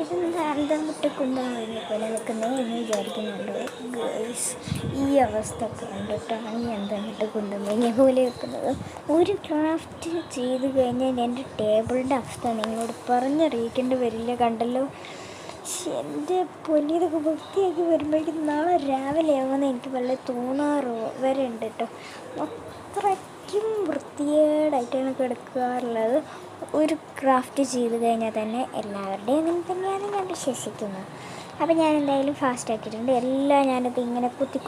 ഇതെന്താ അന്തം വിട്ട് കുന്തം കഴിഞ്ഞ പോലെ നിൽക്കുന്നേ എന്ന് വിചാരിക്കുന്നുണ്ടോ ഗേൾസ്? ഈ അവസ്ഥ കണ്ടിട്ടാണ് ഈ അന്തം വിട്ട് കുന്തം കഴിഞ്ഞ പോലെ വെക്കുന്നത്. ഒരു ക്രാഫ്റ്റ് ചെയ്ത് കഴിഞ്ഞാൽ എൻ്റെ ടേബിളിൻ്റെ അവസ്ഥ നിങ്ങളോട് പറഞ്ഞറിയിക്കേണ്ടി വരില്ല. കണ്ടല്ലോ, എൻ്റെ പൊന്നിയതൊക്കെ വൃത്തിയാക്കി വരുമ്പോഴേക്കും നാളെ രാവിലെ ആവുമെന്ന് എനിക്ക് വല്ല തോന്നാറോ വരെ ഉണ്ട് കേട്ടോ. അത്രയ്ക്കും വൃത്തികേടായിട്ടാണ് കിടക്കാറുള്ളത്. ഒരു ക്രാഫ്റ്റ് ചെയ്ത് കഴിഞ്ഞാൽ തന്നെ എല്ലാവരുടെയും അങ്ങനെ തന്നെയാണ് ഞാൻ വിശ്വസിക്കുന്നത്. അപ്പം ഞാൻ എന്തായാലും ഫാസ്റ്റ് ആക്കിയിട്ടുണ്ട്. എല്ലാം ഞാനത് ഇങ്ങനെ കുത്തി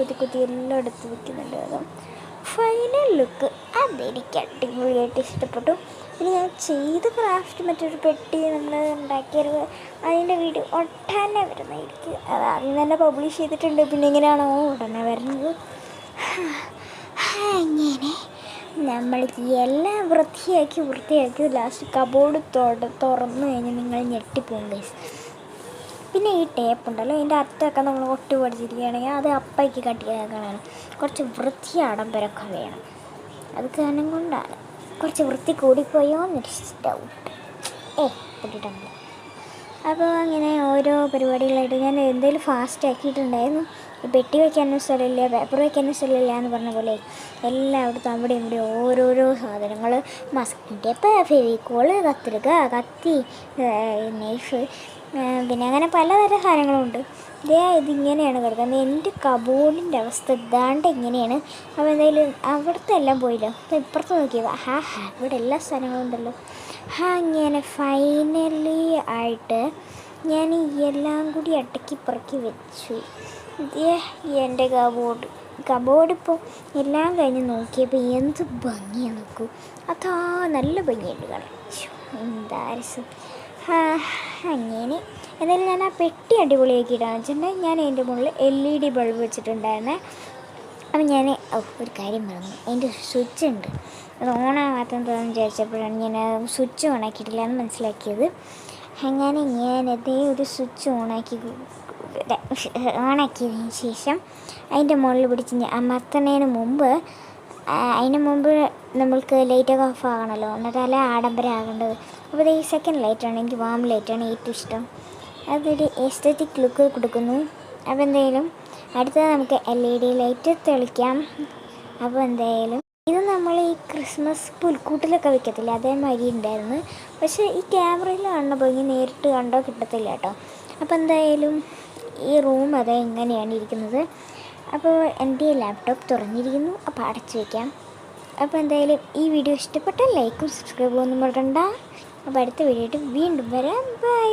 എല്ലാം എടുത്ത് വയ്ക്കുന്നുണ്ട്. അതും ഫൈനൽ ലുക്ക് അതെനിക്ക് അടിപൊളിയായിട്ട് ഇഷ്ടപ്പെട്ടു. പിന്നെ ഞാൻ ചെയ്ത ക്രാഫ്റ്റ് മറ്റൊരു പെട്ടി നമ്മൾ ഉണ്ടാക്കിയത് അതിൻ്റെ വീഡിയോ ഉടനെ വരുന്നതായിരിക്കും. അത് ആദ്യം തന്നെ പബ്ലിഷ് ചെയ്തിട്ടുണ്ട്. പിന്നെ ഇങ്ങനെയാണോ ഉടനെ വരുന്നത്? അങ്ങനെ നമ്മൾ എല്ലാം വൃത്തിയാക്കി ലാസ്റ്റ് കബോർഡ് തുറന്നു കഴിഞ്ഞാൽ നിങ്ങൾ ഞെട്ടിപ്പോകും ഗൈസ്. പിന്നെ ഈ ടേപ്പ് ഉണ്ടല്ലോ, ഇതിൻ്റെ അറ്റമൊക്കെ നമ്മൾ ഒട്ടി പഠിച്ചിരിക്കുകയാണെങ്കിൽ അത് അപ്പയ്ക്ക് കട്ടിയാക്കാനാണ്. കുറച്ച് വൃത്തി ആഡംബരമൊക്കെ വേണം. അത് കാരണം കൊണ്ടാണ് കുറച്ച് വൃത്തി കൂടിപ്പോയോ എന്നൊരു ഡൗട്ട്. പൊട്ടിയിട്ടുണ്ട്. അപ്പോൾ അങ്ങനെ ഓരോ പരിപാടികളായിട്ട് ഞാൻ എന്തെങ്കിലും ഫാസ്റ്റ് ആക്കിയിട്ടുണ്ടായിരുന്നു. ഈ പെട്ടി വയ്ക്കാനും സ്ഥലമില്ല, പേപ്പർ വയ്ക്കാനും സ്ഥലമില്ല എന്ന് പറഞ്ഞ പോലെ എല്ലായിടത്തും അവിടെ ഇവിടെ ഓരോരോ സാധനങ്ങൾ, മസ്കിൻ ടേപ്പ്, ഫെവിക്കോള്, കത്രിക, കത്തി, നൈഫ്, പിന്നെ അങ്ങനെ പലതരം സാധനങ്ങളുണ്ട്. ഇതിങ്ങനെയാണ് കിടക്കുന്നത്. എൻ്റെ കബോർഡിൻ്റെ അവസ്ഥ ഇതാണ്ട് ഇങ്ങനെയാണ്. അപ്പോൾ എന്തായാലും അവിടുത്തെ എല്ലാം പോയില്ലോ. ഇപ്പുറത്ത് നോക്കിയത് ഇവിടെ എല്ലാ സാധനങ്ങളും ഉണ്ടല്ലോ. അങ്ങനെ ഫൈനലി ആയിട്ട് ഞാൻ എല്ലാം കൂടി അടക്കി പറക്കി വെച്ചു. എൻ്റെ കബോർഡ് ഇപ്പോൾ എല്ലാം കഴിഞ്ഞ് നോക്കിയപ്പോൾ എന്ത് ഭംഗിയാണ് നോക്കൂ. അതാ നല്ല ഭംഗിയുണ്ട് കാണാൻ. എന്താ രസം. അങ്ങനെ എന്തായാലും ഞാൻ ആ പെട്ടി അടിപൊളിയാക്കിയിട്ടാണ് വെച്ചിട്ടുണ്ടെങ്കിൽ ഞാൻ അതിൻ്റെ മുകളിൽ LED ബൾബ് വെച്ചിട്ടുണ്ടായിരുന്നേ. അപ്പം ഞാൻ ഒരു കാര്യം പറഞ്ഞു, അതിൻ്റെ സ്വിച്ച് ഉണ്ട്, അത് ഓണാവാത്തെന്ന് വിചാരിച്ചപ്പോഴാണ് ഞാൻ സ്വിച്ച് ഓണാക്കിയിട്ടില്ല എന്ന് മനസ്സിലാക്കിയത്. അങ്ങനെ ഞാനതേ ഒരു സ്വിച്ച് ഓണാക്കിയതിന് ശേഷം അതിൻ്റെ മുകളിൽ പിടിച്ച് അമർത്തുന്നതിന് മുമ്പ് നമ്മൾക്ക് ലൈറ്റൊക്കെ ഓഫ് ആകണമല്ലോ, എന്നിട്ടല്ല ആഡംബരം ആകേണ്ടത്. അപ്പോൾ ഈ സെക്കൻഡ് ലൈറ്റാണ്, എനിക്ക് വാം ലൈറ്റാണ് ഏറ്റവും ഇഷ്ടം. അതൊരു എസ്തറ്റിക് ലുക്ക് കൊടുക്കുന്നു. അപ്പോൾ എന്തായാലും അടുത്തത് നമുക്ക് LED ലൈറ്റ് തെളിക്കാം. അപ്പോൾ എന്തായാലും ഇത് നമ്മൾ ഈ ക്രിസ്മസ് പുൽക്കൂട്ടിലൊക്കെ വെക്കത്തില്ല, അതേമാതിരി ഉണ്ടായിരുന്നു. പക്ഷേ ഈ ക്യാമറയിൽ കാണുന്ന ഭംഗി നേരിട്ട് കണ്ടോ കിട്ടത്തില്ല കേട്ടോ. അപ്പോൾ എന്തായാലും ഈ റൂം അത് എങ്ങനെയാണ് ഇരിക്കുന്നത്. അപ്പോൾ എൻ്റെ ലാപ്ടോപ്പ് തുറന്നിരിക്കുന്നു, അപ്പോൾ അടച്ചു വയ്ക്കാം. അപ്പോൾ എന്തായാലും ഈ വീഡിയോ ഇഷ്ടപ്പെട്ടാൽ ലൈക്കും സബ്സ്ക്രൈബും ഒന്നും മറക്കണ്ട. അപ്പോൾ അടുത്ത വീഡിയോ ആയിട്ട് വീണ്ടും വരാം. ബൈ.